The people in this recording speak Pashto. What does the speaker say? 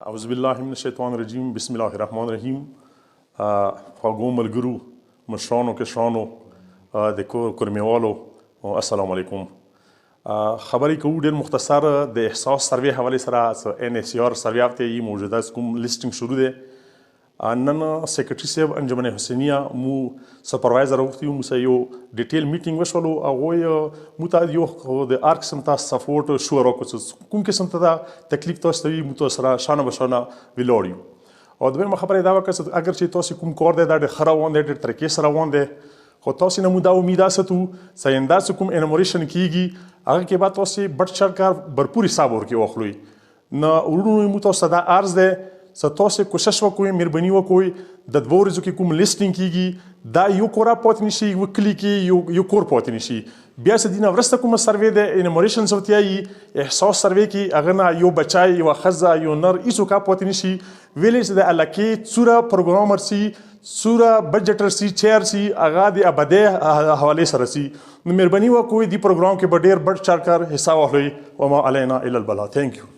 اعوذ بالله من الشیطان الرجیم بسم الله الرحمن الرحیم. خواږو ملګرو، مشرانو، کشرانو، د کورمیوالو، السلام علیکم. خبرې کوو ډېر مختصر د احساس سروې حوالې سره. NSCR سروې هفته یې موجوده کوم لیسټینګ شروع دی. نن سیکرټري صاحب انجمن حسینیه مو سپروایزر وختي مو سره یو ډیټیل میټینګ وشولو. هغوی مو ته یو د هر قسم ته سپورټ شو راکړو، کوم قسم ته تکلیف تاسو ته وي مو ته سره شانه بشانه ولاړ یو. او دویمه خبره دا وکړه چې اگر چې تاسو کوم کار دی دا ډېر ښه روان دی، ډېر طریقې سره روان دی، خو تاسو نه مو دا امید ساتو چې انداسې کوم انومریشن کیږي هغه کې به تاسو بټ چل کار برپور حساب ورکړئ واخلئ. نه وروڼو مو تاسو دا عرض دی چې تاسو کوشش وکړئ، مهرباني وکړئ د دوه ورځو کې کوم لیسټینګ کیږي دا یو کور پاتې نشي، یو کلي کې یو کور پاتې نشي. بیا چې دینه ورسته کومه سروې د انومریشن سوتیایي احساس سروې کې هغه نه یو بچای، یو ښځه، یو نر هیڅوک پاتې نشي. ویلې چې د علاقې څوره پروګرامر سي، څوره بجټر سي، چیر سي، هغه د ابدي حوالې سره سي. نو مهرباني وکړئ دې پروګرام کې به ډېر بډ چارکار حصہ واخلئ. وما علینا الا البلاغ. تھینک یو.